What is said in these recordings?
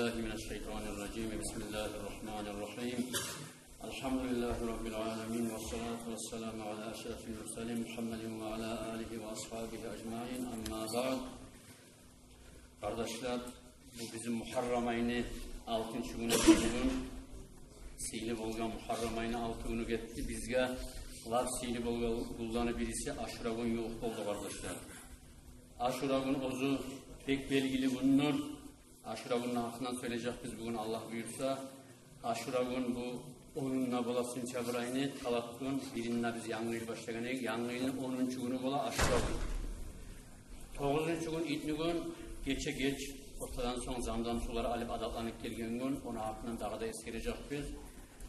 billahi mineşşeytanirracim. Bismillahirrahmanirrahim. Elhamdülillahi Rabbil alemin. Vessalatu vesselamu ala eşrefil murselin Muhammedin ve ala alihi ve ashabihi ecmain. Amma ba'd. Kardeşler, bu bizim Muharram ayını 6. günü bugün sili bolgan Muharram ayını 6 günü getdi. Bizge lar sili bolganı birisi Aşura gün yok oldu kardeşler. Aşura gün ozu pek belgili günler. Aşura günün hakkından söyleyecek biz bugün Allah buyursa. Aşura gün bu onunla bolasın çabrayını talat gün birinle biz yanlı yıl başlayan yanlı yılın 10. günü bola Aşura gün. 9. gün İtni gün geçe geç ortadan son zamdan suları alıp adatlanıp gelgen gün onun hakkından daha da eskirecek biz.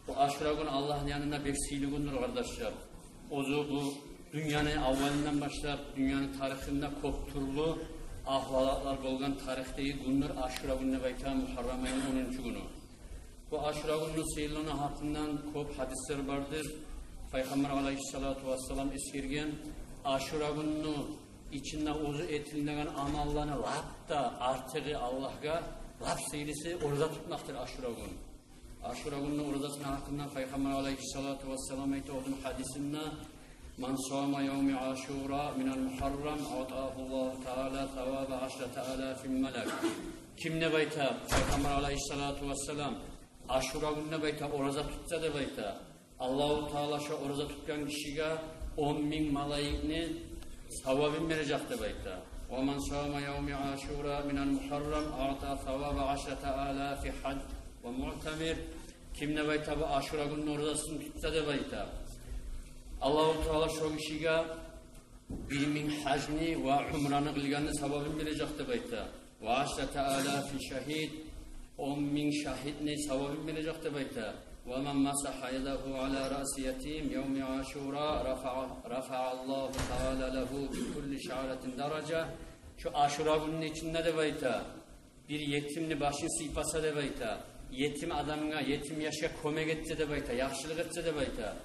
Bu Aşura gün Allah'ın yanında bir sili gündür kardeşler. Ozu bu dünyanın avvalinden başlayıp dünyanın tarihinde kopturlu ahvalatlar bolgan tarihteki günler Aşura gününe bayta Muharram ayının 10. günü. Bu Aşura gününün seyirlığına hakkından kop hadisler vardır. Peygamber aleyhissalatu vesselam eskirgen Aşura gününün içinde ozu etilinen amallarını Rab'da artığı Allah'a Rab seyrisi orada tutmaktır Aşura günü. Aşura gününün oradasının hakkından Peygamber aleyhissalatu vesselam ait olduğun hadisinde Man sâma yevmi aşura minel muharram atâhullahu teâlâ sevâbe aşrete alâfin melek. Kim ne bayta Peygamber aleyhissalatu vesselam Aşura gününe bayta oraza tutsa da bayta Allah-u Teala şu oraza tutkan kişiye 10.000 malaikini sevabın verecek de bayta. Ve man sâma yevmi aşura minel muharram atâ sevâbe aşrete alâfi hac ve mu'temir. Kim ne bayta bu Aşura gününün oradasını tutsa da bayta Allah-u Teala şu kişiye 1.000 hacni ve umranı kılganı sevabını verecekti bayta. Ve aşrete alâfi şehid 10.000 şahidni sevabını verecekti bayta. Ve men masaha yedahu ala ra'si yetim yevmi aşura rafa'allahu teala lehu bi kulli şa'retin derece. Şu Aşura gününün içinde de bayta bir yetimli başın sipasa de bayta. Yetim adamına yetim yaşa kömek etse de bayta. Yaxşılık etse de bayta.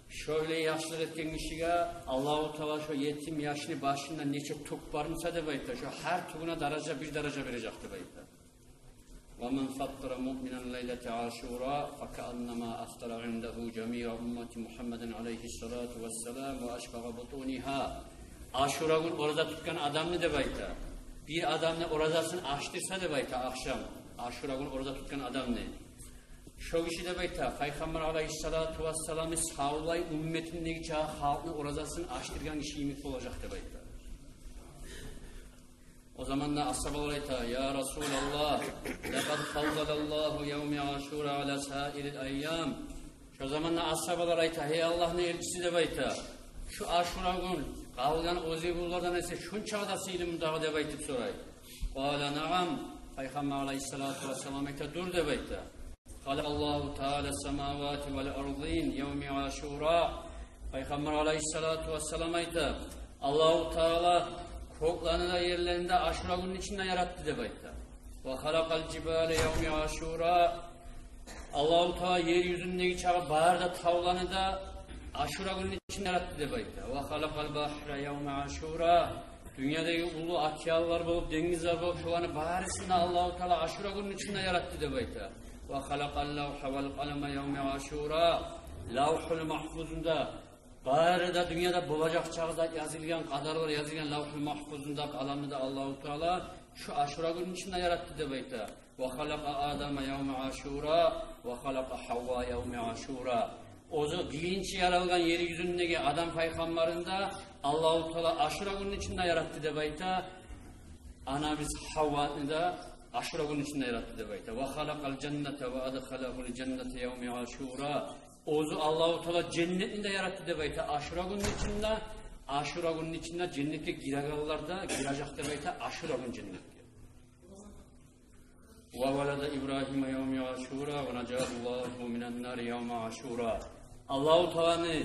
Şöyle yaşlı etken kişiye Allah-u Teala şu yetim yaşını başında neçe tuk varmışsa da bayta. Şu her tukuna daraja bir daraja verecekti bayta. وَمَنْ فَطَّرَ مُؤْمِنًا لَيْلَةِ عَاشُورَا فَكَأَنَّمَا أَفْطَرَ عِنْدَهُ جَمِيعُ أُمَّةِ مُحَمَّدٍ عَلَيْهِ الصَّلَاةُ وَالسَّلَامُ وَأَشْبَغَ بُطُونِهَا. Aşura gün orada tutkan adamını da bayta. Bir adamını oradasını açtırsa da bayta akşam. Aşura gün orada tutkan adamını. Şu kişi de bayta, Peygamber aleyhissalatu vesselam'ı sağlay ümmetindeki çağı halkını orazasını açtırgan kişi ümit olacak da bayta. O zaman da ashabalar ayta, Ya Resulallah, لَقَدْ فَوْضَلَ اللّٰهُ يَوْمِ عَاشُورَ عَلَى سَائِرِ الْاَيَّامِ. Şu zaman da ashabalar ayta, hey Allah'ın elçisi de bayta, şu Aşura gün, kalgan o zibullardan ise şun çağda seylim dağı de baytip soray. قَالَ نَعَمْ Peygamber aleyhissalatu vesselam ayta, dur de bayta. Allahu Teala semavati vel ardin yevmi aşura. Peygamber aleyhissalatu vesselam ayta Allahu Teala koklarını da yerlerinde Aşura günün içinden yarattı de bayta. Ve halakal cibale yevmi aşura. Allahu Teala yeryüzündeki çağı bağırda tavlanı da Aşura günün içinden yarattı de bayta. Ve halakal bahre yevmi aşura. Dünyadaki ulu akyalar bulup denizler bulup şu anı bağırısında Allahu Teala Aşura günün içinden yarattı de bayta. Ve halakal lavha vel kaleme yevmi aşura. Lavhul mahfuzunda bağırda dünyada bulacak çağda yazılgan kadarlar yazılgan lavhul mahfuzunda kalanı da Allah-u Teala şu Aşura günün içinde yarattı de bayta. Ve halaka Adem yevmi aşura ve halaka Havva yevmi aşura. Ozu bilinç yaralgan yeryüzündeki adam peygamberinde Allah-u Teala Aşura günün içinde yarattı de bayta. Ana biz Havva'nı da Aşura günün içinde yarattı de bayta. Ve halakal cennete ve adhalahul cennete yevmi aşura. Ozu Allah-u Teala cennetini de yarattı de bayta. Aşura günün içinde cennete giregallar da girecek de bayta. Aşura günün cenneti. Ve velede İbrahim yevmi aşura ve necahullahu minen nari yevmi aşura. Allah-u Teala'nın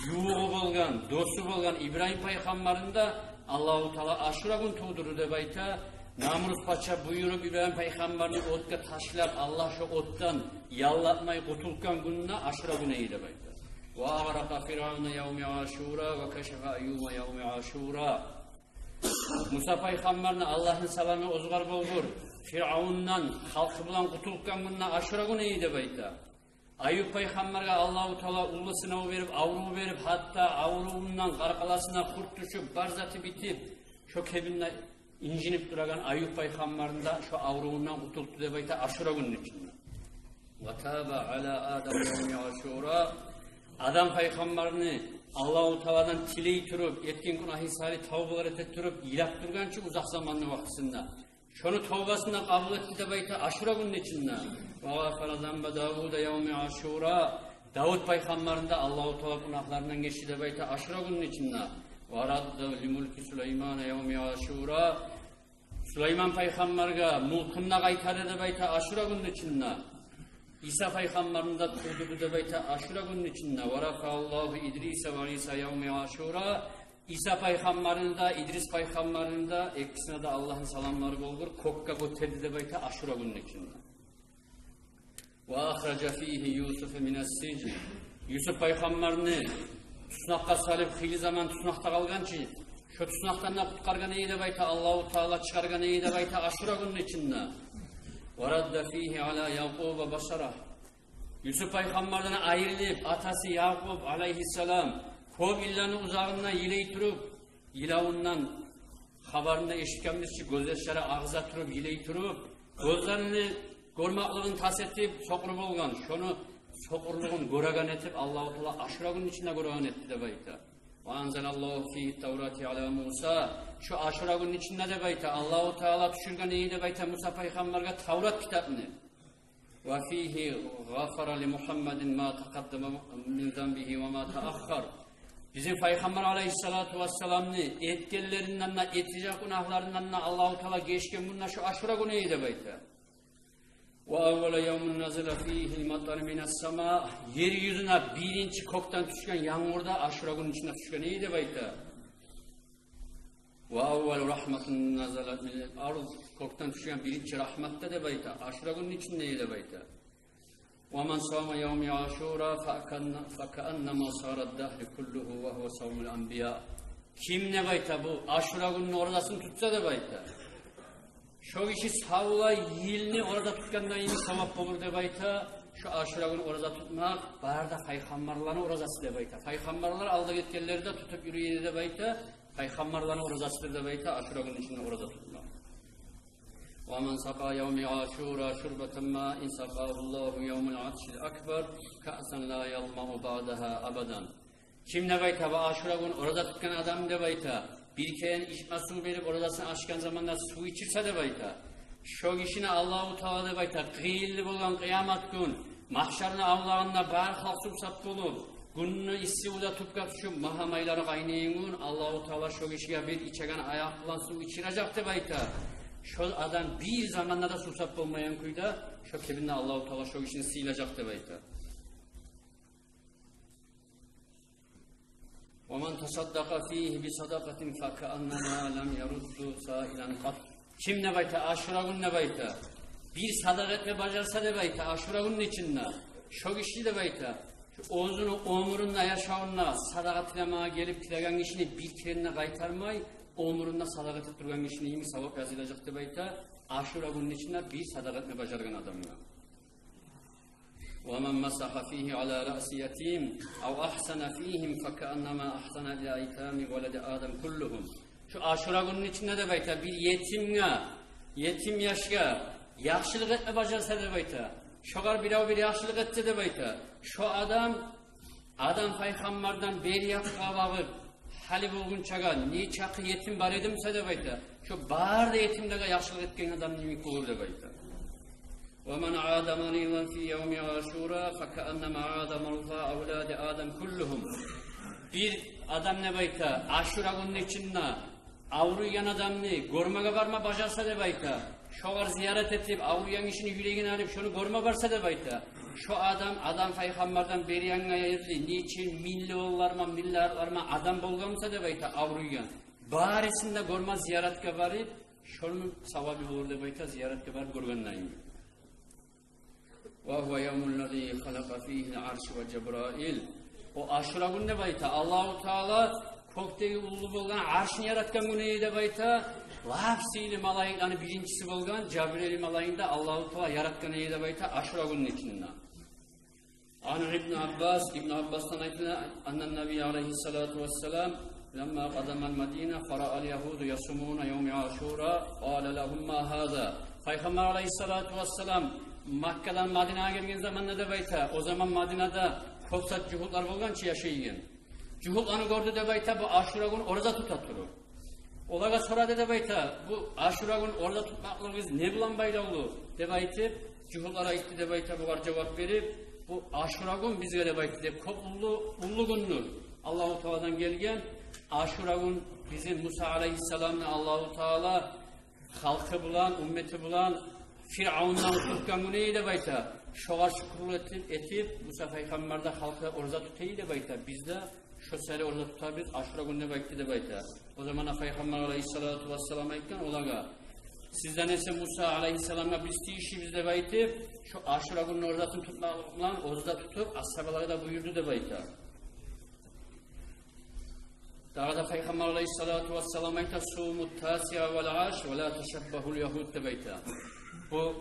yuğu bolgan, dostu bolgan İbrahim peygamberinde Allah-u Teala Aşura gün tuğduru de bayta. Namruz Paşa buyurup İbrahim peygamberini otka taşlar Allah şu ottan yallatmayı kutulkan gününe Aşura güneyi de bayta. Ve ağraka firavuna yevmi aşura ve keşefe eyyuma yevmi aşura. Musa peygamberine Allah'ın selamı ozgar bulgur. Firavundan, halkı bilan kutulukkan gününe aşura günü de bayta. Ayub paygamberge Allahu Teala ulu sınavı verip, avru verip, hatta avruundan qarqalasına kurt düşüp, barzatı bitip, şu kebinle incinip duragan Ayub paygamberinde şu avruundan kutuluktu de bayta aşura günün içinde. وَتَابَ عَلَى آدَمْ يَوْمِ عَشُورَا Adam paygamberini Allahu Teala'dan tileyi turup, etkin günahı sari tavbalar ettirip, ilap durgançı uzak zamanlı vaktisinde. Şonu tavbasından kabul etti de bayta aşura günün içinde. وَغَفَرَ ذَنْبَ دَاوُدَ يَوْمِ عَشُورَا Davud paygamberinde Allahu Teala günahlarından geçti de bayta aşura günün içinde. وَرَدَّ لِمُلْكِ سُلَيْمَانَ يَوْمِ عَشُورَا Süleyman paygamberge mulkunda kaytarı de bayta aşura günün içinde. İsa paygamberinde turdu de bayta aşura günün içinde. وَرَفَعَ İdris ve İsa yevmi aşura İsa paygamberinde, İdris paygamberinde ikisine de Allah'ın salamları bolgur. Kokka götürdü de bayta aşura günün içinde. وَاَخْرَجَ ف۪يهِ يُوسُفَ مِنَ السِّجْنِ Yusuf paygamberini tutunakka salip hili zaman tutunakta kalgançı şu tutunaktan da kutkargan iyi de bayta Allahu Teala çıkargan iyi de bayta aşura günün içinde. وَرَدَّ ف۪يهِ عَلَى يَعْقُوبَ بَصَرَهِ Yusuf paygamberden ayrılıp atası Yakub aleyhisselam kov illanı uzağından yileyi turup yilavundan haberinde eşitkenmişçi gözyaşları ağza turup yileyi turup gözlerini görmaklığını tas etip sokurup olgan şonu sokurluğun göregan etip Allah-u Teala aşura günün içinde göregan etti de bayta. وَاَنْزَلَ ف۪يهِ التَّوْرَاتِ عَلَى Musa Şu aşura günün içinde de bayta Allah-u Teala düşürgen iyi de bayta Musa peygamberge Tavrat kitabını وَف۪يهِ غَفَرَ لِمُحَمَّدٍ مَا تَقَدَّمَ مِنْ ذَنْبِهِ وَمَا تَأَخَّرُ Bizim Peygamber aleyhissalatu vesselam'ını etkellerinden de etecek günahlarından da Allah-u Teala geçken bununla şu aşura günü iyi de bayta. وَاَوَّلَ يَوْمُنْ نَزِلَ ف۪يهِ الْمَطَرِ مِنَ السَّمَاءِ Yeryüzüne birinci koktan düşken yağmurda aşura günün içinde düşken iyi de bayta. وَاَوَّلُ رَحْمَةٌ نَزَلَتْ مِنَ الْاَرْضِ Koktan düşken birinci rahmette de bayta. Aşura günün içinde iyi de bayta. وَمَنْ صَوْمَ يَوْمِ عَاشُورَا فَكَأَنَّمَا صَارَ الدَّهْرِ كُلُّهُ وَهُوَ صَوْمُ الْاَنْبِيَاءِ Kim ne bayta bu? Aşura gününün oradasını tutsa da bayta. Şu kişi savla yilini orada tutkandan yeni sevap olur de bayta. Şu aşura günü orada tutmak, barda peygamberlerin orazası de bayta. Peygamberler alda gitkenleri de tutup yürüyeni de bayta. Peygamberlerin orazasıdır de bayta. Aşura günün içinde orada tutmak. وَمَنْ سَقَى يَوْمِ عَاشُورَا شُرْبَةً مَا اِنْ سَقَاهُ اللّٰهُ يَوْمُ الْعَطْشِ الْاَكْبَرِ كَأْسًا لَا يَلْمَعُ بَعْدَهَا أَبَدًا Kim ne bayta? Bu aşura günü orada tutkan adam de bayta. Bir keyen içme su verip oradasını aşkan zamanda su içirse de bayta. Şu kişine Allah-u Teala de bayta. Kıyıllı bulan kıyamet gün. Mahşarını avlağında bar halsub sap olup. Gününü issi uda tupka tuşup mahamayları kaynayan gün. Allah-u Teala şu kişiye bir içegen ayak bulan su içirecek de bayta. Şu adam bir zamanda da su sap olmayan kuyda. Şu kebinde Allah-u Teala şu kişini silecek de bayta. وَمَنْ تَصَدَّقَ ف۪يهِ بِصَدَقَةٍ فَكَأَنَّمَا لَمْ يَرُدُّ سَائِلًا قَطْ Kim ne bayta? Aşura günü ne bayta? Bir sadakat ve bacarsa de bayta. Aşura günün içinde. Şu kişi de bayta. Şu oğuzunu omurunda yaşağında sadakat ilema gelip tilegen kişini bir kerine kaytarmay. Omurunda sadakat ettirgen kişini iyi mi sevap yazılacak de bayta. Aşura günün içinde bir sadakat ve bacargan adamla. وَمَنْ مَسَحَ ف۪يهِ عَلَى رَأْسِ يَت۪يمٍ اَوْ اَحْسَنَ ف۪يهِمْ فَكَأَنَّمَا اَحْسَنَ لِاَيْتَامِ وَلَدِ آدَمْ كُلُّهُمْ Şu aşura günün içinde de bayta bir yetim yaşka yaxşılık etme bacarsa de bayta. Şoğar bir yaxşılık etse de bayta. Şu adam peygamberden beri yakka bağır hali bulgun çaga ne çakı yetim bar edimse de bayta. Şu bar da yetimdege yaxşılık etken adam nimik olur de bayta. وَمَنْ عَادَ مَرِيضًا فِي يَوْمِ عَاشُورَا فَكَأَنَّمَا عَادَ مَرْضَى أَوْلَادِ آدَمْ كُلُّهُمْ Bir adam ne bayta? Aşura günün içinde avruyan adamını görmeye varma bacarsa de bayta. Şoğar ziyaret etip avruyan işini yüreğine alıp şunu görme varsa de bayta. Şu adam peygamberden beri yanına yayırlı. Niçin millarlarma adam bolgamsa de bayta avruyan. Barisinde görme ziyaretke varıp şunun savabı olur de bayta ziyaretke varıp görgenleyin. وَهُوَ يَوْمُ الَّذ۪ي خَلَقَ ف۪يهِ الْعَرْشِ وَجَبْرَائِيل O aşura günü de bayta. Allah-u Teala kokteki ulu bulgan arşını yaratkan günü de bayta. Lafsiyle malayiklarını birincisi bolgan Cebrail malayında Allahu Teala yaratgan eyde bayta Aşura günün içinde. Anır İbn Abbas'tan aytına annen Nebi aleyhissalatu vesselam lemma qadamal Medine fara'al Yahudu yasumuna yevmi Aşura qala lahum ma hada. Peygamber aleyhissalatu vesselam Makkadan Madine'ye gelgen zaman ne de bayta o zaman Madine'de kopsat cuhullar bolgançı yaşayın. Cuhullarını gördü de bayta bu Aşura günü orada tutatır. Olaga soradı de bayta bu Aşura günü orada tutmaklığınız ne bilen baylalı de bayta cuhullara gitti de bayta bu var cevap verip bu Aşura günü bizge de bayta de ullu gündür. Allahu Teala'dan gelgen Aşura günü bizim Musa aleyhisselam'la Allahu Teala halkı bulan, ümmeti bulan Firavundan tutkan günü de bayta şoğa şükürlü etip Musa Peygamber'de halkı orada tutayı de bayta bizde şu sene orada tutabiliriz. Aşura gününe bekle de bayta. O zaman Peygamber aleyhissalatu vesselam aytkan olaga sizden ise Musa aleyhisselam'a biz işi bizde bayta şu Aşura gününü orada tutmakla orada tutup ashabalara da buyurdu de bayta. Daha da Peygamber aleyhissalatu vesselam ayta sumut tasi'a vel aş ve la teşebbehul yahud de bayta. Bu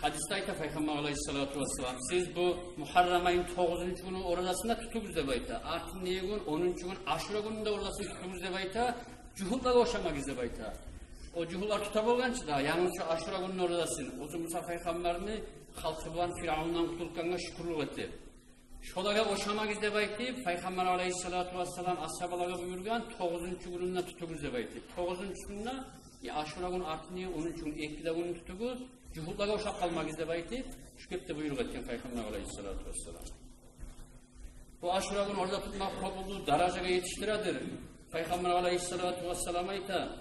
hadiste ayta Peygamber aleyhissalatu vesselam siz bu Muharrem ayın 9. günü oradasında tutunuz de bayta. Artın neye gün 10. gün Aşura gününde oradasında tutunuz de bayta. Cuhullarla oşamak de bayta. O cuhullar tutabolgançı da yalnız şu Aşura gününün oradasın. O Musa Peygamberini halkı bulan Firavundan kutulkanına şükürlük etti. Şolaga oşamak de bayta. Peygamber aleyhissalatu vesselam ashabalara buyurgan 9. gününde tutunuz de bayta. 9. gününde Aşura günü artın neye 10. gün 2. günü tutunuz. Cuhullara oşak kalmak izlebaydı. Şu kepte buyruk etken Peygamber aleyhissalatu vesselam. Bu Aşura günü orada tutmak kabulü darajaga yetiştiredir. Peygamber aleyhissalatu vesselam ayta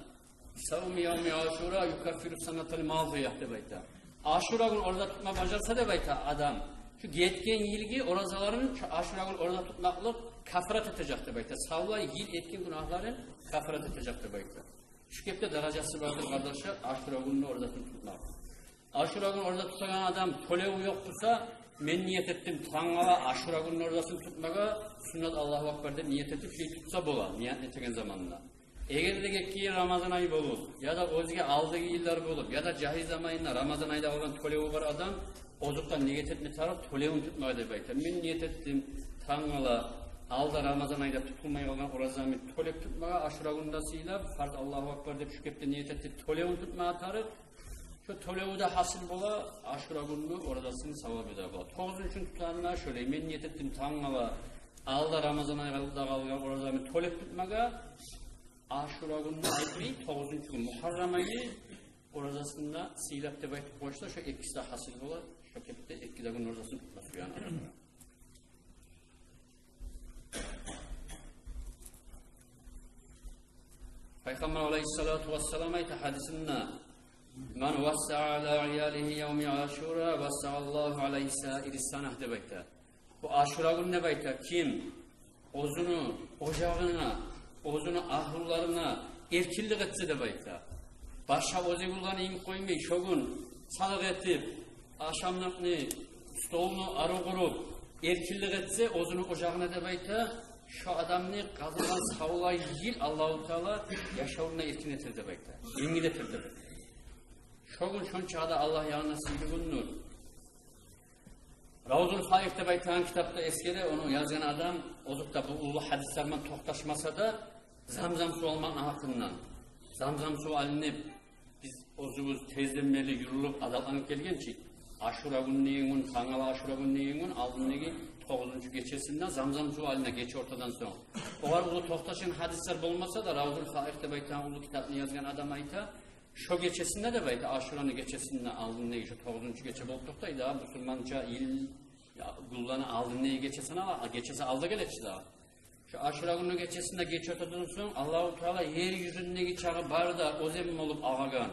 savmi yevmi Aşura yukaffiru sanatal maziyah de bayta. Aşura günü orada tutma bacarsa de bayta adam. Şu getken yilgi orazaların şu Aşura günü orada tutmaklık kafarat edecek de bayta. Savla yil etken günahların kafarat edecek de bayta. Şu kepte darajası vardır kardeşler. Aşura günü orada tutmak. Aşura günü orada tutan adam tolevi yoktursa men niyet ettim tangala Aşura günü oradasını tutmaga sünnet Allahu Akbar de niyet etip şey tutsa bola niyet etken zamanında. Eğer de ki Ramazan ayı bolup ya da özge aldığı yıllar bolup ya da cahiz zamanında Ramazan ayında olan tolevi var adam ozuktan niyet etme taraf tolevini tutmaga de bayta. Men niyet ettim tangala alda Ramazan ayında tutulmaya olan orazami tolep tutmaga Aşura gününde sıyla farz Allahu Akbar de şu kepte niyet etti tolevini tutmaga taraf şu tolevuda hasıl bola Aşura günü oradasının savabı da bola. 9. gün tutanına şöyle men niyet ettim tangala alda Ramazan ayında kalgan orazami tolep tutmaga Aşura günü aytmay 9. gün Muharrem ayı oradasında silap de bayt koşsa şu ikisi de hasıl bola. Şu kepte 2 gün oradasını tutması yani. Peygamber aleyhissalatu vesselam ayta hadisinde men vassa'a ala iyalihi yevmi Aşura vassa'allahu aleyhi sâiri sanah de bayta. Bu Aşura günü ne bayta? Kim ozunu, ocağına, ozunu ahullarına erkillik etse de bayta. Başka ozegullarını im koymayı şogun salık etip akşamlıkını, stolunu arı kurup erkillik etse ozunu ocağına de bayta. Şu adamını kazılan savulay yil Allah-u Teala yaşavına erkin etir de bayta. Yengil etir de bayta. Şogun şun çağda Allah yanına sildi bulunur. Ravzul Faik'te baytan kitapta eskide onu yazan adam ozukta bu ulu hadislerden tohtaşmasa da zamzam su olmanın hakkından. Zamzam su alınıp biz ozumuz tezlenmeli yürülüp adalanıp gelgençi Aşura gününe Kangal Aşura gününe aldığındaki 9. geçesinden zamzam su haline geç ortadan sonra. O var ulu tohtaşın hadisler bulmasa da Ravzul Faik'te baytan ulu kitabını yazan adam ayta şu geçesinde de bayta Aşura'nın geçesinde aldın neyi şu 9. geçe boldukta da Müslümanca il kullanı aldın neyi geçesine ama geçesi aldı geleci daha. Şu Aşura günü geçesinde geç ortadan sonra Allah-u Teala yeryüzündeki çağı barda ozem olup ağagan,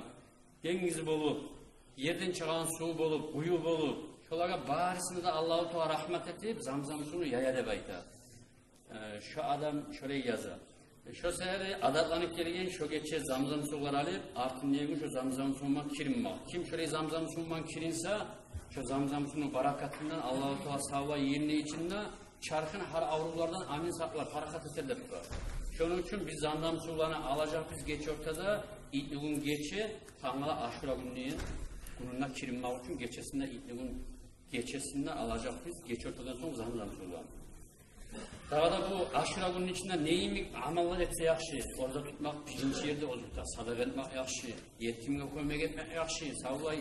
dengizi bolup, yerden çıkan su bolup, uyu bolup, şolara barisini de Allah-u Teala rahmet edip zamzam suyunu yaya de bayta. Şu adam şöyle yazar. Şu seferi adatlanıp gelgen şu geçe zamzam sular alıp artın neymiş şu zamzam suyundan kirinme. Kim şöyle zamzam suyundan kirinse şu zamzam suyunun barakatından Allah-u Teala sağla yerine içinde çarkın her avrulardan amin saklar, harakat eterler. Şunun için biz zamzam sularını alacak biz geç ortada İtliğin geçe tanrıla aşura gününe kirinmek için geçesinde itliğin geçesinden alacak biz. Geç ortadan sonra zaman sorulan. Daha da bu aşura günün içinde neyimi amallar etse yakşı. Orada tutmak birinci yerde ozukta. Sadaka etmek yakşı. Yetimle kömek etmek yakşı. Savlay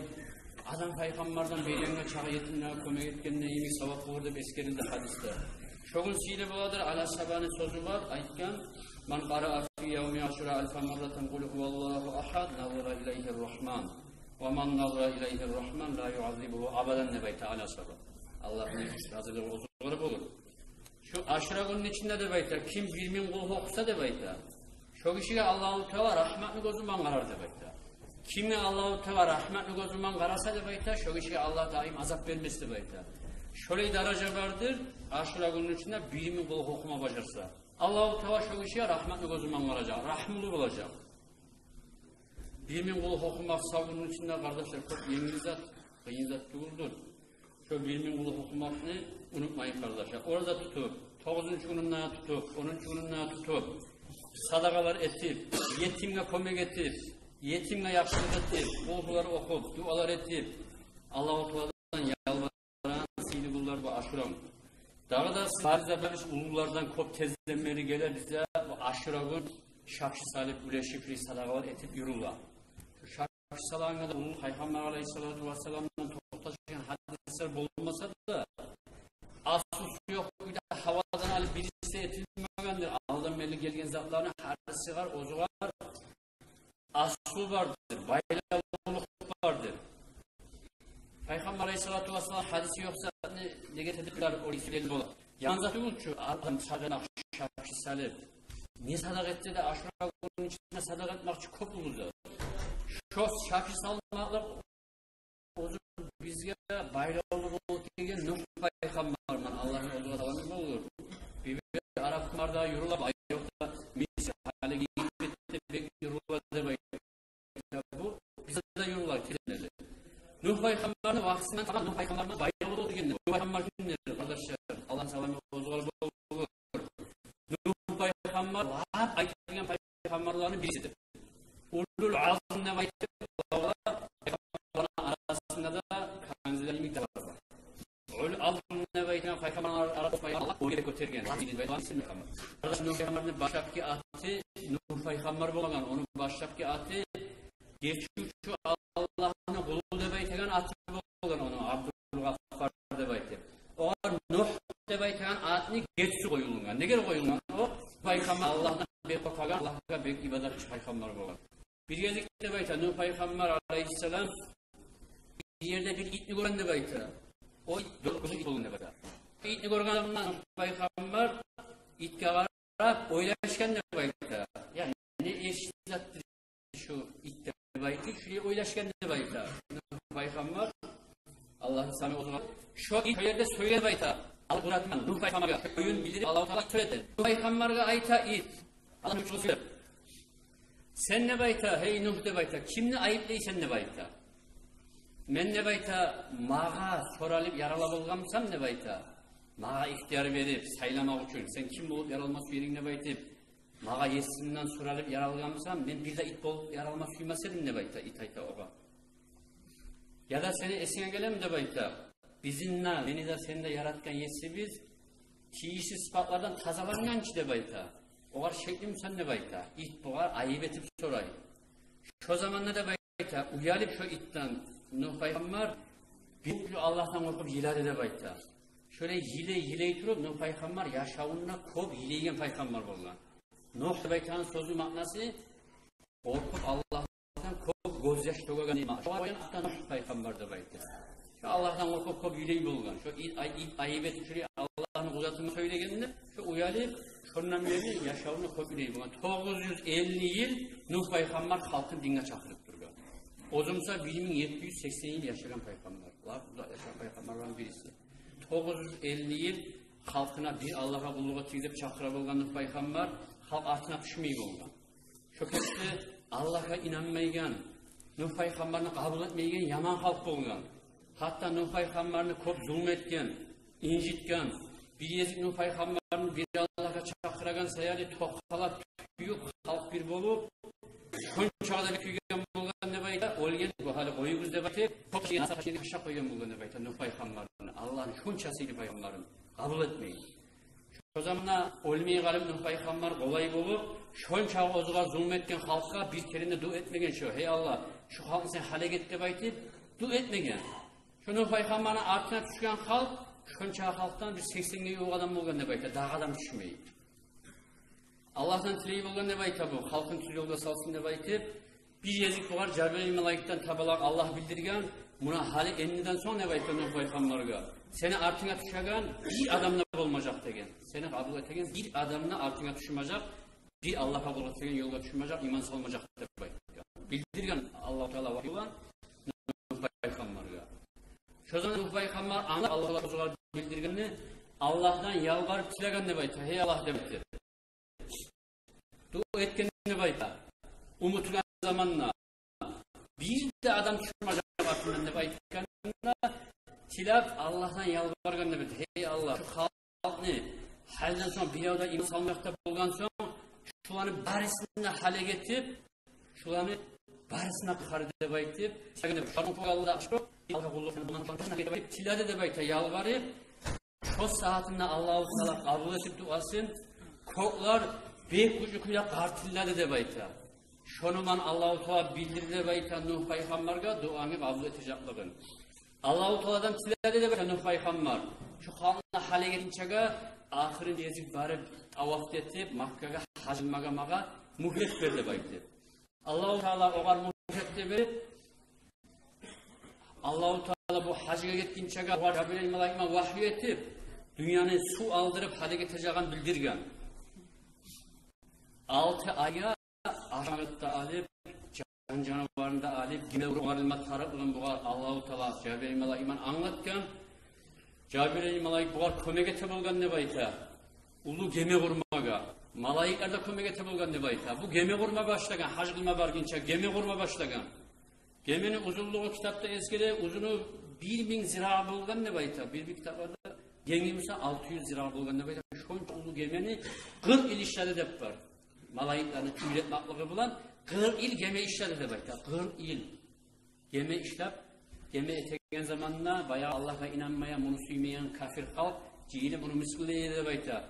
adam peygamberden belirine çağı yetimlere kömek etken neyimi savap olur da eskerildi hadiste. Şoğun sile buadır. Ala sabahın sözü var. Aytken man qara'a fi yevmi aşura alfa marratan kul huvallahu ahad nazara ileyhir-rahman. Ve man nazara ileyhir-rahman la yuazibuhu abadan nebeyte ala sabah. Allah'ın hazırlığı ozukları olur. Şu aşura günün içinde de beyta, kim bilmin kulu okusa da beyta, şu kişiye Allah-u Teala rahmetli gözünden karar da beyta. Kimi Allah-u Teala rahmetli gözünden kararsa da beyta, şu kişiye Allah daim azap vermesi de beyta. Şöyle derece vardır, aşura günün içinde bilmin kulu okuma başarsa. Allah-u Teala şu kişiye rahmetli gözünden kararacak, rahmülü olacak. Bilmin kulu okumak savunun içinde kardeşler çok yeni zat, kıyın zat değildir. Şu bilmin kulu okumakını unutmayın kardeşler. Orada tutup, 9. gününden tutup, 10. gününden tutup, sadakalar etip, yetimle kömek etip, yetimle yakışık etip, ruhları okup, dualar etip, Allah-u Teala'dan yalvaran sihirli kullar bu aşuram. Daha da sadece böyle ululardan kop tezlenmeleri gelir bize bu aşura gün Şakşı Salih Güle Şifri sadakalar etip yürürler. Şakşı Salih'in de ulu Peygamber Aleyhisselatü Vesselam'dan toplaşırken hadisler bulunmasa da asus yok, bir de havadan alıp birisi etilmeyendir. Allah'dan belli gelgen zatlarına hadisi var, ozu var, asul vardır, bayramlılık vardır. Peygamber Aleyhisselatü Vesselam hadisi yoksa ne getirdiler orayı sürelim ola. Yalnız atıyoruz şu adam sadaka Şakşı Salih. Niye sadak etti de aşura günün içinde sadak etmek için kopulurdu. Şu Şakşı Salih'ler ozu bizge bayramlılık degen Nuh Peygamber Allah'ın olduğu zamanı olur. Bir Arap kumarda yürürler, ayakta misal hale giyip yürürler demek. Bu bize de yürürler kirinleri. Nuh Peygamber'in vaktisinden tamam Nuh Peygamber'in bayramı oldu kendine. Nuh Peygamber kimdir arkadaşlar? Allah'ın selamı bozulur. Nuh Peygamber vaat ayıtlayan peygamberlerin birisidir. Ulul azm ne vaytı Peygamberlerin arasında da kanzileri miktar var. Ulul azm ne vaytı peygamberler arasında Allah oraya götürgen. Arkadaşlar Nuh Peygamber'in baştaki atı Nuh Peygamber bolan onun baştaki atı geçici Allah'ın kulu debaytegen atı bolan onu Abdülgaffar debaytı. O Nuh debaytegen atını geçici koyulungan. Ne geri koyulungan? O Peygamber Allah'tan bir kopagan Allah'a bir ibadet peygamber bolan. Bir gezik debaytı Nuh Peygamber Aleyhisselam bir yerde bir itni gören debaytı. O dokuzun it olun debaytı. İtni görganından Peygamber itke varap oylaşken debaytı. Yani ne eşitlattir şu it debaytı, şuraya oylaşken debaytı. Peygamber Allah'ın sami o zaman şu it yerde söyle debaytı. Allah Kur'an'dan Nuh Peygamber'e köyün bildirip Allah-u Teala söyledi. Nuh Peygamber'e ayta it. Allah'ın uçulu söyle. Sen ne bayta, hey Nuh de bayta, kimni ayıplaysan ne bayta? Men ne bayta, mağa soralıp yaralab olgamsam ne bayta? Mağa ihtiyar verip, saylamak için, sen kim olup yaralması yerin ne bayta? Mağa yesimden soralıp yaralgamsam, men bir de it bolup yaralma suymasadım ne bayta, it ayta oğa. Ya da seni esine gelem de bayta, bizinle, beni de seni de yaratkan yesi biz, kişi sıfatlardan tazalangan ki de bayta. O var şeklim sen ne bayta? İt boğar, ayıp etip soray. Şu zaman ne de bayta? Uyalıp şu itten Nuh Peygamber bir Allah'tan korkup yilade de bayta. Şöyle yile durup Nuh Peygamber yaşavunna kop yileygen Peygamber bolan. Nuh baytanın sözü manası korkup Allah'tan kop gözyaş togagan ima. Şu oyun attan Nuh Peygamber de bayta. Şu Allah'tan korkup kop yiley bolgan. Şu it ayıp etip şuraya Allah'ın kudretini söylegeninde şu uyalıp şundan beri yaşavını köpüleyip 950 yıl Nuh Peygamber halkın dine çakırıp durgan. Ozumsa 1780 yıl yaşayan peygamber. Yaşayan peygamberlerin birisi. 950 yıl halkına bir Allah'a kulluğa tüydüp çakırıp olgan Nuh Peygamber halk altına düşmeyip olgan. Şu kesti Allah'a inanmaygan, Nuh Peygamberini kabul etmeygen yaman halk olgan. Hatta Nuh Peygamberini kop zulmetken, incitken, bir yezik Nuh Peygamberini bir Allah'a çakıragan sayarı tokalar büyük halk bir bolup şonçağı da kuygan bolgan dep ayta, ol gelip bu hali koyuңuz dep aytып, çok şey nasıl aşağı koygan bolgan dep ayta, Nuh paygambarını. Allah'ın şonçasıydı paygambarın kabul etmeyin. O zaman olmay kalıp Nuh paygambar kolay bolup, şonçağı ozuğa zulmetken halka bir kerinde dua etmegen şu. Hey Allah, şu halkı sen halek et dep aytып, dua etmegen. Şu Nuh paygambarın artına düşken halk, şonçağı halktan bir 80'ge yoğuk adam bolgan dep ayta, daha adam düşmeyin. Allah'tan tileyi bolgan dep ayta bu, halkın tül yolda salsın dep aytып, bir yezik var, Cebrail melaikten tabalak Allah bildirgen, buna hali enliden son dep ayta Nuh paygambarga. Seni artına düşegen bir adamla olmayacak degen. Seni kabul etegen bir adamla artına düşmeyecek, bir Allah kabul etegen yolga düşmeyecek, iman salmayacak dep ayta. Bildirgen Allah Teala vahiy olan Nuh paygambarga. Şu zaman Nuh paygambar anlap Allah'a bildirgenini Allah'tan yalvarıp tilegen dep ayta. Hey Allah dep ayta. Dua etken dep ayta. Umutlan zamanla bir de adam düşmeyecek aklından dep aytkanda tilap Allah'tan yalvargan dep ayta. Hey Allah, şu halk ne? Halden son bir yavda iman salmakta bolgan son şularını barisine hale getirip şularını barisine kıkarı dep aytып, şarkı Allah'da açıp Allah'a kullukunu bundan sonra dep aytып, tilade dep ayta yalvarıp şu saatinde Allahu Teala kabul etip duasın koklar bek ucukuyla kartillade dep ayta. Şonuman Allahu Teala bildirdi dep ayta Nuh paygambarga duanı kabul etecekligin. Allahu Teala'dan tilade dep ayta Nuh paygambar. Şu halkını hale getinçege ahirin yezik barıp avakt etip Makkaga hacılmaga maga muhlet verdi dep aytып. Allahu Teala oğar muhlet verip Allahu Teala bu hacıga gitkinçege oğar Cebrail melaikma vahyu etip dünyanın su aldırıp hale getireceğini bildirgen. 6 aya aşağıda alıp can canavarında alıp gime uğarılma tarafından buğar Allahu Teala Cebrail melaikman anlatken Cebrail melaik buğar kömege tebulgan dep ayta. Ulu gemi kurmaga. Malaiklar da kömege tebulgan dep ayta. Bu gemi kurma başlagan, hac kılma barginçe gemi kurma başlagan. Geminin uzunluğu kitapta eskide uzunu 1000 zira bolgan dep ayta. Bir kitaplarda gengimse 600 zira bolgan dep ayta. Şonça ulu gemini 40 il işledi dep var. Malaiklarını üretmaklığı bulan 40 il gemi işledi dep ayta. 40 il gemi işlep gemi etegen zamanla bayağı Allah'a inanmaya, bunu suymayan kafir halk cihili bunu miskilleye dep ayta.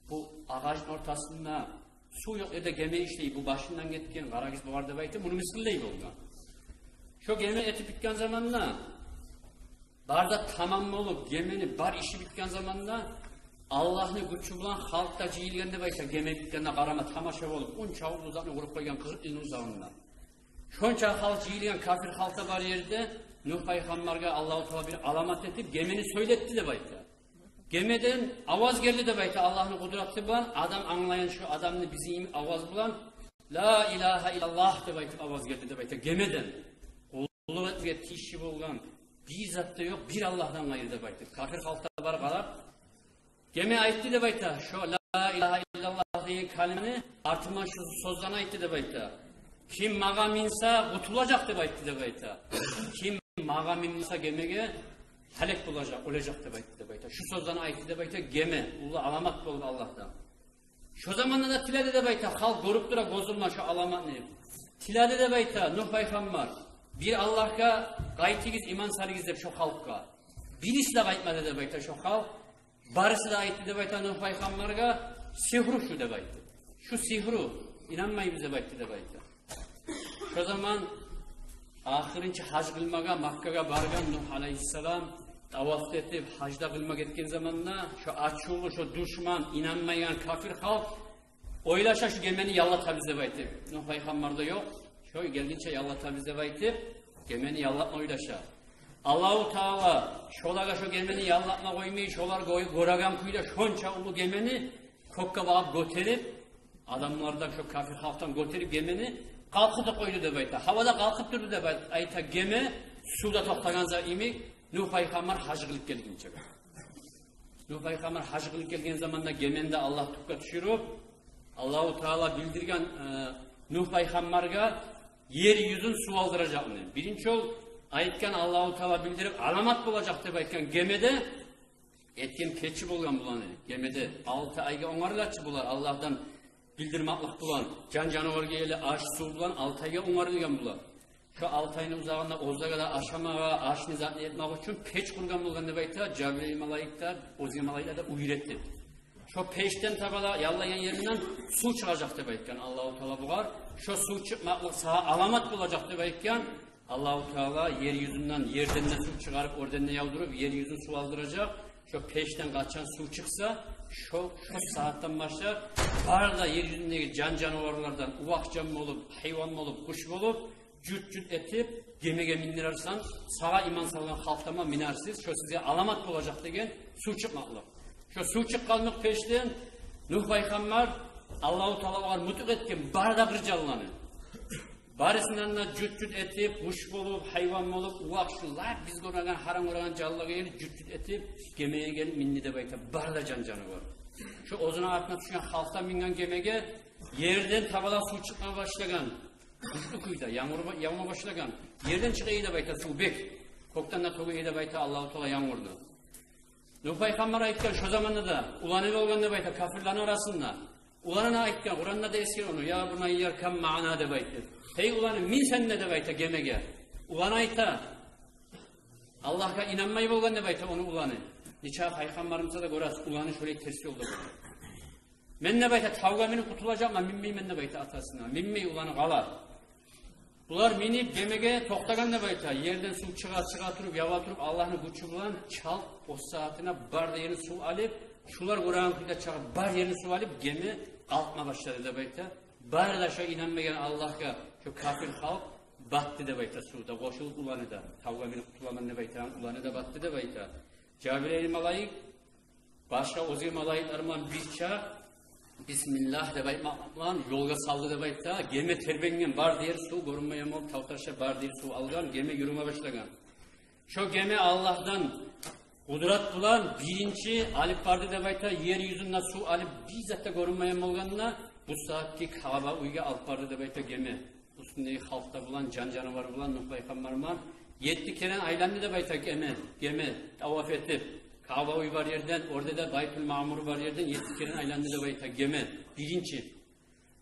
Bu ağacın ortasında su yok ya da gemi işleyi bu başından gitken Karagiz buğar dep ayta bunu miskilleye bolgan. Şu gemi eti bitken zamanla barda tamam olup gemini bar işi bitken zamanla Allah'ını güçü bulan halkta cihilgen dep ayta gemi bitkende karama tamaşa olup unça uzakını kurup koygan 40 ilin uzağında. Şonça halk cihilgen kafir halkta var yerde Nuh paygambarga Allahu Teala bir alamat etip gemini söyletti dep ayta. Gemiden avaz geldi dep ayta Allah'ın kudreti bulan adam anlayan şu adamını bizim avaz bulan La ilahe illallah dep ayta avaz geldi dep ayta gemiden. Kulluk etmeye tişi bolgan bir zat da yok bir Allah'tan gayrı dep ayta. Kafir halkta var kalap gemi aytti dep ayta. Şu La ilahe illallah diye kalimini artıman şu sözden aytti dep ayta. Kim maga minsa kutulacak dep aytti dep ayta. Kim maga minsa gemege halek bulacak, olacak dep ayta. Şu sözden aytti dep ayta gemi ulu alamat boldu Allah'tan. Şu zamanda da tilade dep ayta halk görüp dura bozulma şu alamat ne? Tilade dep ayta Nuh paygambar bir Allah'a gaytigiz iman sarıgiz dep şu halkka. Birisi de gaytmadı dep ayta şu halk. Barısı da aytti dep ayta Nuh paygambarga sihru şu dep ayta. Şu sihru inanmayız dep ayta dep ayta. Şu zaman ahirinci hac kılmaga Makkaga bargan Nuh aleyhisselam tavaf etip hacda kılmak etken zamanla şu açılı şu düşman inanmayan kafir halk oylaşa şu gemeni yallata bize baytı. Nuh paygambarda yok. Şu geldince yallata bize baytı. Gemeni yallatma oylaşa. Allahu Teala şolaga şu gemeni yallatma koymayı şolar goragan kuyla şonça ulu gemeni kokka bağıp götürüp adamlardan şu kafir halktan götürüp gemeni kalkıp da koydu dep ayta. Havada kalkıp durdu dep ayta gemi suda toxtagan zaimi Nuh paygambar hac kılıp gelgince. Nuh paygambar hac kılıp gelgen zamanda gemende Allah tukka düşürüp Allahu Teala bildirgen Nuh paygambarga yeryüzün su aldıracağını. Birinci ol aytken Allahu Teala bildirip alamat bulacak dep aytken gemede etken keçi bolgan bulanı. Gemede 6 ayga oңarlaçı bular Allah'tan bildirmaklık bulan, can canavar geyli aş su bulan 6 ayga umarılgan bulan. Şu 6 ayın uzağında ozda kadar aşamağa, aşını zatlı etmek için peç kurgan bulgan deb ayta, Cabril malayiklar, Ozi malayiklar da uyretdi. Şu peşten tabala yallayan yerinden su çıkacak deb aytgan Allahu Teala buğar. Şu su çıkmaklık sağa alamat bulacak deb aytgan Allahu Teala yeryüzünden, yerden de su çıkarıp oradan da yağdırıp yeryüzünü su aldıracak. Şu peşten kaçan su çıksa şu saatten başlar barda yeryüzündeki can canavarlardan uvak can olup, hayvan olup, kuş olup cüt etip gemige mindirersen sağa iman salgan halkama minersiz. Şu size alamat bulacak degen su çıkmaklık. Şu su çıkkanlık peşten Nuh Peygamber Allahu Teala var mutlak etken barda bir canlanı. Barısından da cüt etip, kuş bulup, hayvan bulup, uvakşılar, biz gören haram gören canlığa gelip, cüt etip, gemeye gelip, minni de bayta, barda canı var. Şu ozuna altına düşen halktan bingen gemege, yerden tabala su çıkmaya başlagan, kuşlu kuyda, yağmur başlagan, yerden çıkıyor da bayta su bek, koktan da togu da bayta, Allah-u Teala yağmurdu. Nuh Peygamber ayetken şu zamanda da, ulanı olgan da bayta, kafirlerin arasında, ulanına ayetken, Kur'an'da da eski onu, ya buna yerken ma'ana da bayta. Hey ulanı min senne de bayta gemege. Ulan ayta. Allah'a inanmayı bolgan de bayta onu ulanı. Niçe peygamberimize de göras ulanı şöyle tersi yolda bayta. Men ne bayta tavga meni kutulacak mı? Minmeyi men de bayta atasına. Minmeyi ulanı kalar. Bular minip gemege toktagan de bayta. Yerden su çığa turup yava turup Allah'ın gücü bulan çal o saatine barda yerini su alıp şular Kur'an kıyda çağırıp bar yerini su alıp gemi kalkma başladı de bayta. Barda şu inanmayan Allah'a şu kafir halk battı da bayta suda, koşulup ulanı da. Tavga meni kutulaman ne bayta, ulanı da battı da bayta. Cabril malayik, başka ozi malayiklarından bir çağ, Bismillah da baytmakla yolga saldı da bayta, gemi terbengen bar diyer su, görünmeyen ol, tavtaşa bar diyer su algan, gemi yürüme başlagan. Şu gemi Allah'tan kudret bulan birinci alip bardı da bayta, yeryüzünden su alip bizzat da görünmeyen olganına, bu saatlik hava uyga alıp bardı da bayta gemi. Üstündeki halkta bulan, can canavarı bulan Nuh Peygamber'man 7 kere aylandı da bayta gemi tavaf etip Kaaba uy var yerden, orada da Baytül Ma'mur var yerden 7 kere aylandı da bayta gemi. Birinci.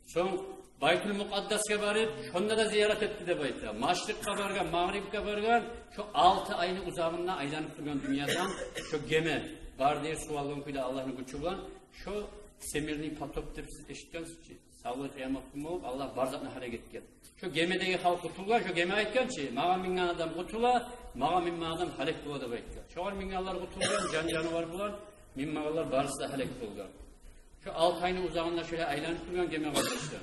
Son Baytül Mukaddas'a varıp, şonda da ziyaret etti de bayta. Maşrik'a vargan, Mağrib'e vargan, şu 6 ayın uzağında aylanıp duran dünyadan, şu gemi var diye su alın kuyda Allah'ın gücü bulan, şu Semirni patop tepsi eşitken sağlığı kıyamakım olup Allah barzatına hareket etken. Şu gemideki halk kutulga, şu gemi aytken ki, mağa mingan adam kutula, mağa mingan adam halek bula da baytken. Şu an minganlar kutulgan, can canavar bulan, minganlar barısı da halek bulgan. Şu 6 ayın uzağında şöyle aylanıp duran gemi kardeşler.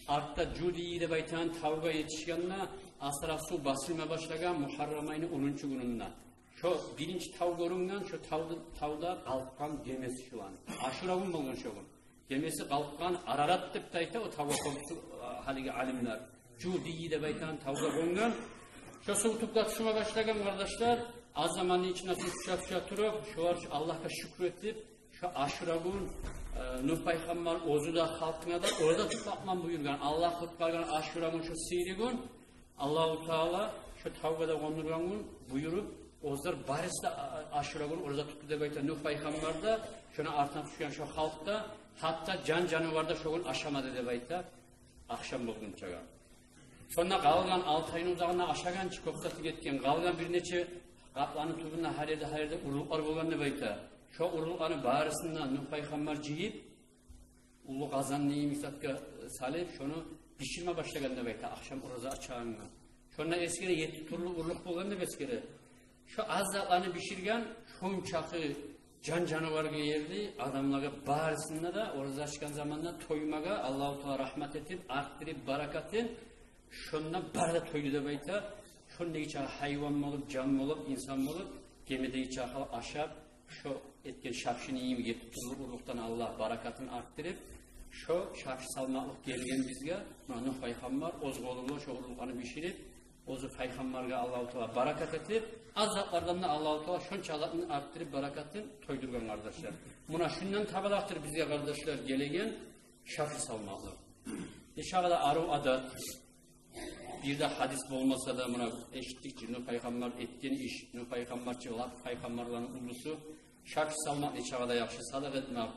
Artta Cudi'yi de baytan tavga yetişkenine asraf su basılmaya başlayan Muharrem ayının 10. gününde. Şu birinci tav görüngen, şu tavda kalkan gemisi şu an. Aşuravun bulgun şu an. Gemisi kalkan Ararat dep dayta o tavga konusu haligi alimler. Cudi'yi de baytan tavga görüngen. Şu su tuklatışıma başlayan kardeşler, az zamanın içinde su turup, şu var Allah'a şükretip, şu Aşuravun Nuh Peygamber ozuda halkına da orada tutmakman buyurgan. Allah tutkargan Aşuravun şu sirigun, Allah-u Teala şu tavgada kondurgan gün buyurup, ozlar barisi da Aşuravun orada tuttu da bayta Nuh Peygamber de, şuna artına düşen şu halkta, hatta can canavarda şu gün aşamadı da bayta, akşam bulgun çağa. Sonra kalgan 6 ayın uzağına aşagan çıkopsatı getken, kalgan bir neçe kaplanın tubunda her yerde urluklar bulgan da bayta. Şu urlukların bağrısından Nuh Peygamber cihip, ulu kazan neyi misatka salip, şunu pişirme başlagan da bayta, akşam orada açağınla. Şuna eskide 7 turlu urluk bulgan da eskide. Şu azatlarını pişirgen, şun çakı can canavarga yerdi, adamlara bağrısında da orada çıkan zamanda toymaga Allah-u Teala rahmet etip, arttırıp, barakatın, şundan barda toydu da bayta, şunun içe hayvan olup, can olup, insan olup, gemide içe aşağı, şu etken şapşını iyiyim, 7 turlu urluktan Allah barakatını arttırıp, şu şapşı salmaklık gelgen bizge, Nuh Peygamber, ozu olurlu, şu urluklarını pişirip, ozu Peygamber'e Allah-u Teala barakat etip, azatlardan da Allah-u Teala şunca azatını arttırıp barakatını toydurgan kardeşler. Buna şundan tabalaktır bizge kardeşler gelegen, şapşı salmaklık. Nişağıda arı adat, bir de hadis olmasa da buna eşitlikçi Nuh Peygamber ettiğin iş, Nuh Peygamber çıgılap, Peygamberlerin ulusu, şapşı salmak nişağıda yakşı sadak etmek,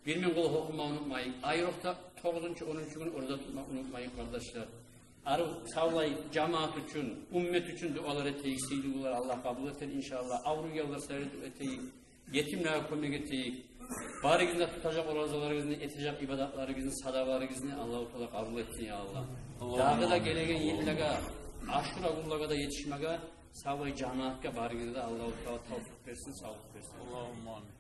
bir min kulu okuma unutmayın. Ayrıkta 9. 10. gün orada tutmak unutmayın kardeşler. Arı sağlay cemaat için, ümmet için dualar eteyik, seyirciler Allah kabul eder inşallah. Avruyalar seyret eteyik, yetimlere kömek eteyik. Barigizde tutacak oruçlarınızı, etecek ibadetlerinizi, sadakalarınızı Allah-u Teala kabul etsin ya Allah. Dağı da gelegen yerlere, aşura kullara da yetişmeye, sağlay cemaatke barigizde Allah-u Teala tavsiye versin, sağlık versin. Allahümme amin.